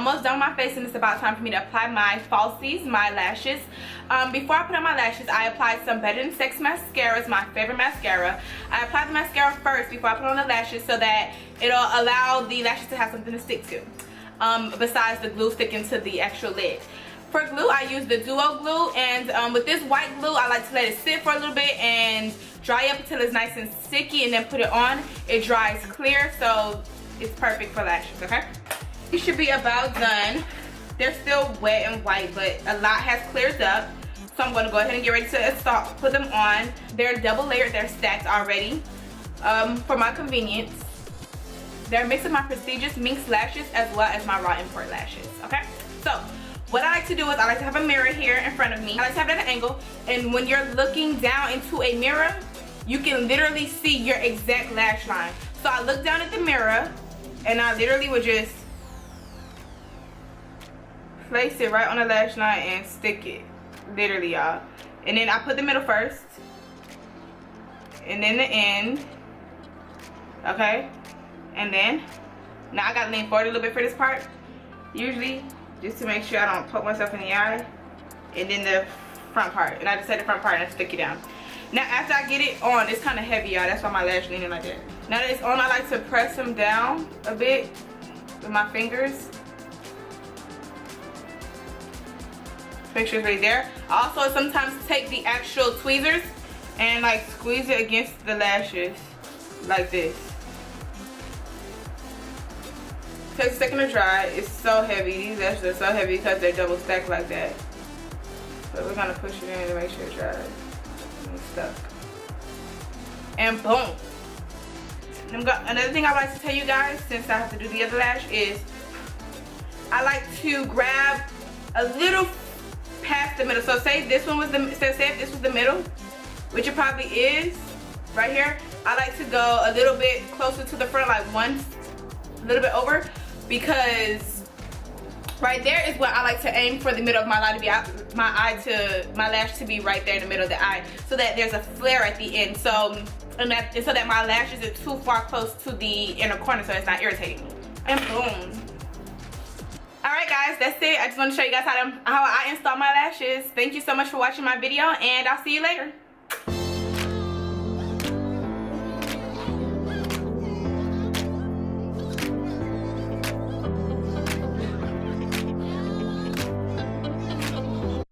almost done with my face and it's about time for me to apply my falsies, my lashes. Before I put on my lashes, I applied some Better Than Sex mascara. It's my favorite mascara. I applied the mascara first before I put on the lashes so that it'll allow the lashes to have something to stick to, besides the glue sticking to the actual lid. For glue, I use the Duo glue, and with this white glue, I like to let it sit for a little bit and dry up until it's nice and sticky, and then put it on. It dries clear, so it's perfect for lashes, okay? You should be about done. They're still wet and white, but a lot has cleared up. So I'm gonna go ahead and get ready to install, put them on. They're double layered, they're stacked already. For my convenience, they're mixing my prestigious Minx lashes as well as my raw import lashes, okay? So what I like to do is I like to have a mirror here in front of me. I like to have it at an angle, and when you're looking down into a mirror, you can literally see your exact lash line. So I look down at the mirror and I literally would just place it right on the lash line and stick it, literally, y'all. And then I put the middle first and then the end, okay? And then now I gotta lean forward a little bit for this part, usually just to make sure I don't poke myself in the eye. And then the front part, and I just take the front part and I stick it down. Now after I get it on, it's kind of heavy, y'all. That's why my lash leaning like that. Now that it's on, I like to press them down a bit with my fingers. Make sure it's right there. I also sometimes take the actual tweezers and like squeeze it against the lashes like this. Takes a second to dry. It's so heavy. These lashes are so heavy because they're double stacked like that. But we're gonna push it in to make sure it dries. It's stuck. And boom. Another thing I like to tell you guys, since I have to do the other lash, is I like to grab a little past the middle. So say this one was the, say if this was the middle, which it probably is, right here. I like to go a little bit closer to the front, like a little bit over, because right there is where I like to aim for the middle of my eye to be, my lash to be right there in the middle of the eye, so that there's a flare at the end. So so that my lashes are too far close to the inner corner, so it's not irritating me. And boom. Alright guys, that's it. I just want to show you guys how I install my lashes. Thank you so much for watching my video, and I'll see you later.